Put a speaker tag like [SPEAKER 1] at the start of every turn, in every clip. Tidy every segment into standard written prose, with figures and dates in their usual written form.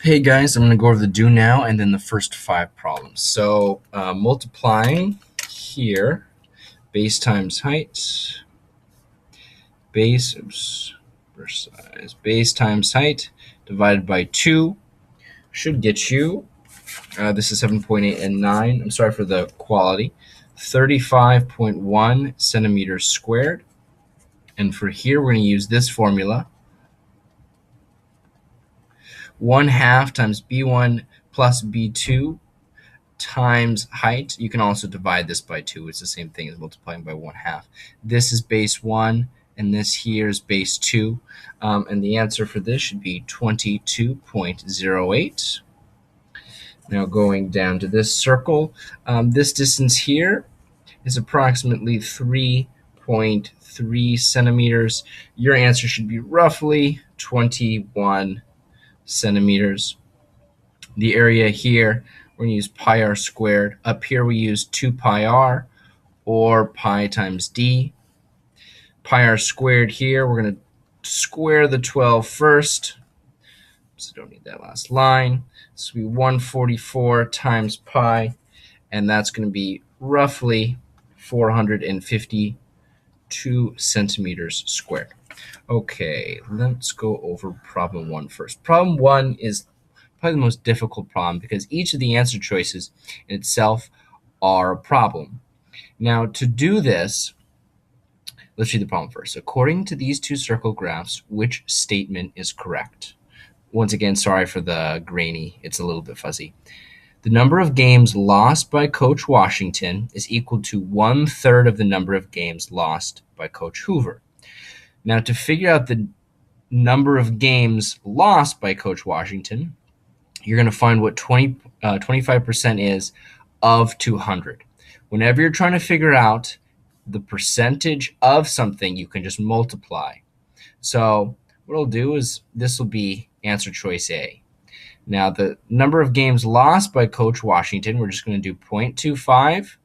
[SPEAKER 1] Hey guys, I'm going to go over the do now and then the first 5 problems. So multiplying here, base times height, base times height divided by 2 should get you, this is 7.8 and 9, I'm sorry for the quality, 35.1 centimeters squared. And for here, we're going to use this formula. 1/2 times b1 plus b2 times height. You can also divide this by 2. It's the same thing as multiplying by 1/2. This is base 1, and this here is base 2. And the answer for this should be 22.08. Now going down to this circle, this distance here is approximately 3.3 centimeters. Your answer should be roughly 21 centimeters. The area here, we're going to use pi r squared. Up here we use 2 pi r or pi times d. Pi r squared here, we're going to square the 12 first. So don't need that last line. This will be 144 times pi, and that's going to be roughly 452 centimeters squared. Okay, let's go over problem 1 first. Problem 1 is probably the most difficult problem because each of the answer choices in itself are a problem. Now, to do this, let's read the problem first. According to these 2 circle graphs, which statement is correct? Once again, sorry for the grainy. It's a little bit fuzzy. The number of games lost by Coach Washington is equal to 1/3 of the number of games lost by Coach Hoover. Now, to figure out the number of games lost by Coach Washington, you're going to find what 25% is of 200. Whenever you're trying to figure out the percentage of something, you can just multiply. So what I'll do is this will be answer choice A. Now the number of games lost by Coach Washington, we're just going to do 0.25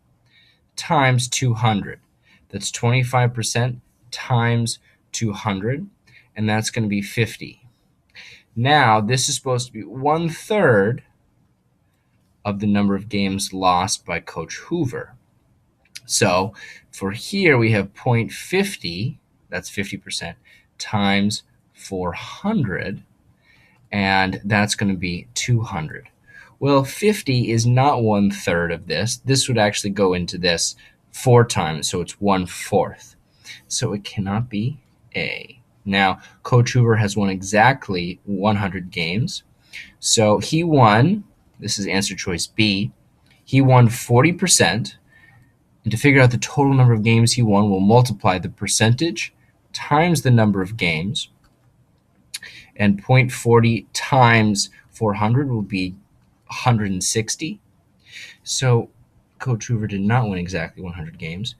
[SPEAKER 1] times 200. That's 25% times 200, and that's going to be 50. Now, this is supposed to be 1/3 of the number of games lost by Coach Hoover. So for here, we have 0.50, that's 50%, times 400, and that's going to be 200. Well, 50 is not 1/3 of this. This would actually go into this 4 times, so it's 1/4. So it cannot be A. Now, Coach Hoover has won exactly 100 games. So he won, this is answer choice B, he won 40%. And to figure out the total number of games he won, we'll multiply the percentage times the number of games. And 0.40 times 400 will be 160. So Coach Hoover did not win exactly 100 games.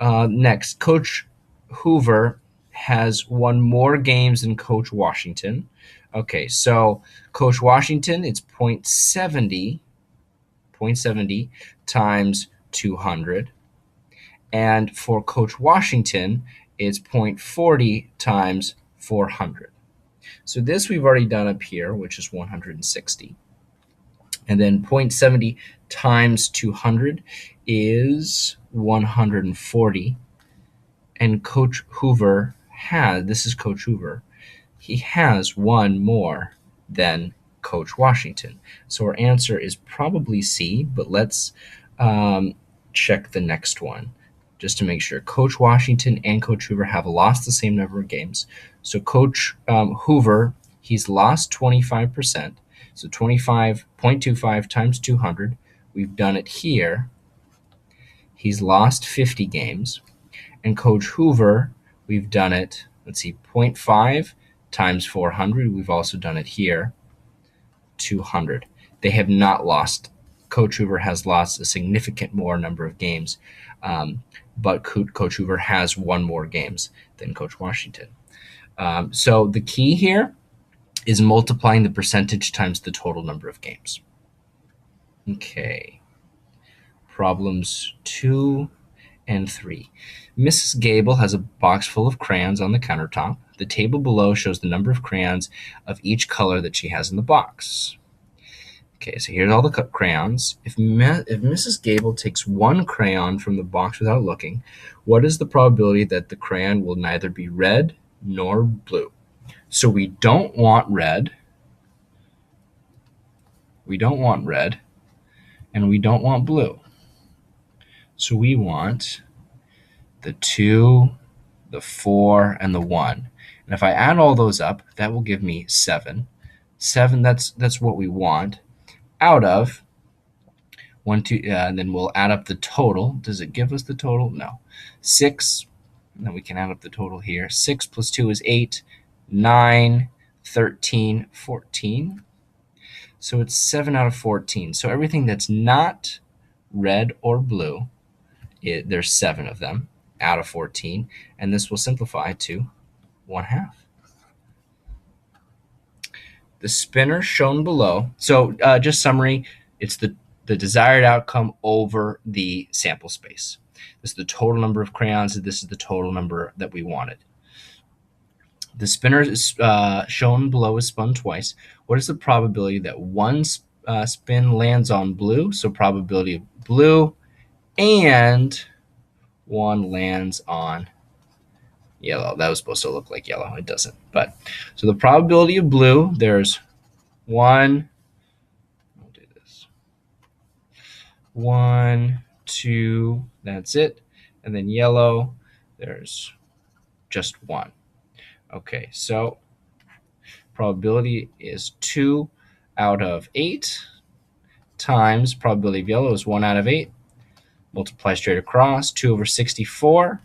[SPEAKER 1] Next, Coach Hoover has won more games than Coach Washington. Okay, so Coach Washington, it's 0.70 times 200. And for Coach Washington, it's 0.40 times 400. So this we've already done up here, which is 160. And then 0.70 times 200 is 140. And Coach Hoover this is Coach Hoover, he has one more than Coach Washington. So our answer is probably C, but let's check the next one just to make sure. Coach Washington and Coach Hoover have lost the same number of games. So Coach Hoover, he's lost 25%. So 25.25 times 200. We've done it here. He's lost 50 games. And Coach Hoover, we've done it, let's see, 0.5 times 400. We've also done it here, 200. They have not lost. Coach Hoover has lost a significant more number of games, but Coach Hoover has won more games than Coach Washington. So the key here is multiplying the percentage times the total number of games. Okay. Problems 2 and 3. Mrs. Gable has a box full of crayons on the countertop. The table below shows the number of crayons of each color that she has in the box. Okay, so here's all the crayons. If Mrs. Gable takes one crayon from the box without looking, what is the probability that the crayon will neither be red nor blue? So we don't want red. We don't want red. And we don't want blue. So we want the 2, the 4, and the 1. And if I add all those up, that will give me 7. 7, that's what we want. Out of 1, 2, and then we'll add up the total. Does it give us the total? No. 6, and then we can add up the total here. 6 plus 2 is 8, 9, 13, 14. So it's 7 out of 14. So everything that's not red or blue, there's 7 of them out of 14, and this will simplify to 1/2. The spinner shown below. So just summary, it's the desired outcome over the sample space. This is the total number of crayons, and this is the total number that we wanted. The spinner is shown below is spun twice. What is the probability that one spin lands on blue? So probability of blue, and one lands on yellow. That was supposed to look like yellow. It doesn't. But so the probability of blue, there's 1, I'll do this, 1, 2, that's it. And then yellow, there's just 1. Okay, so probability is 2 out of 8 times probability of yellow is 1 out of 8. Multiply straight across, 2 over 64.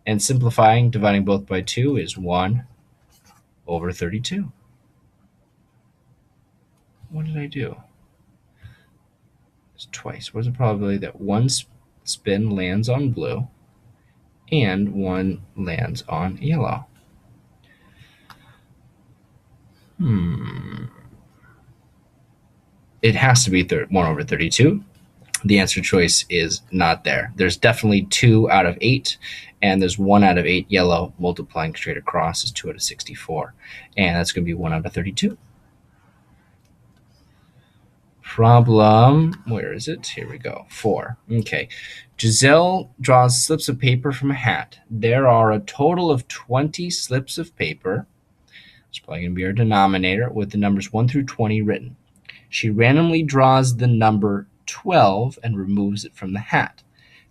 [SPEAKER 1] And simplifying, dividing both by 2 is 1 over 32. What did I do? It's twice. What's the probability that one spin lands on blue and one lands on yellow? It has to be 1 over 32. The answer choice is not there. There's definitely 2 out of 8, and there's 1 out of 8 yellow. Multiplying straight across is 2 out of 64, and that's going to be 1 out of 32. Problem, where is it? Here we go, 4. Okay, Giselle draws slips of paper from a hat. There are a total of 20 slips of paper. It's probably going to be our denominator with the numbers 1 through 20 written. She randomly draws the number 12 and removes it from the hat.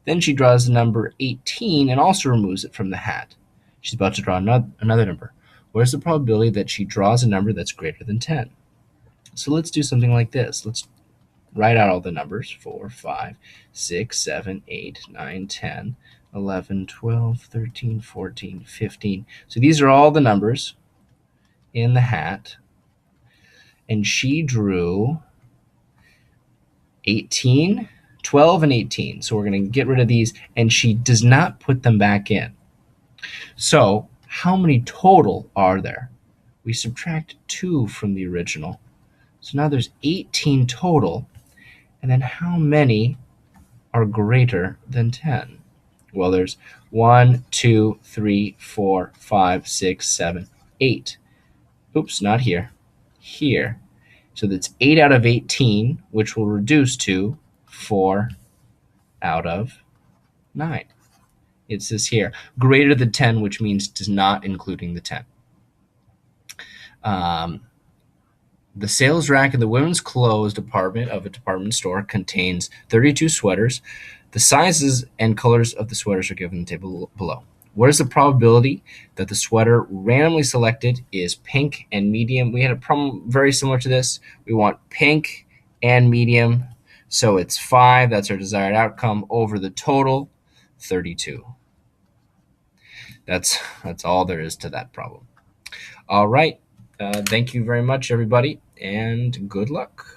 [SPEAKER 1] Then she draws the number 18 and also removes it from the hat. She's about to draw another number. What is the probability that she draws a number that's greater than 10? So let's do something like this. Let's write out all the numbers: 4, 5, 6, 7, 8, 9, 10, 11, 12, 13, 14, 15. So these are all the numbers in the hat. And she drew 18, 12, and 18. So we're going to get rid of these, and she does not put them back in. So how many total are there? We subtract 2 from the original. So now there's 18 total. And then how many are greater than 10? Well, there's 1, 2, 3, 4, 5, 6, 7, 8. Oops, not here. Here. So that's 8 out of 18, which will reduce to 4 out of 9. It says here, greater than 10, which means does not including the 10. The sales rack in the women's clothes department of a department store contains 32 sweaters. The sizes and colors of the sweaters are given in the table below. What is the probability that the sweater randomly selected is pink and medium? We had a problem very similar to this. We want pink and medium. So it's 5, that's our desired outcome, over the total, 32. That's all there is to that problem. All right. Thank you very much, everybody, and good luck.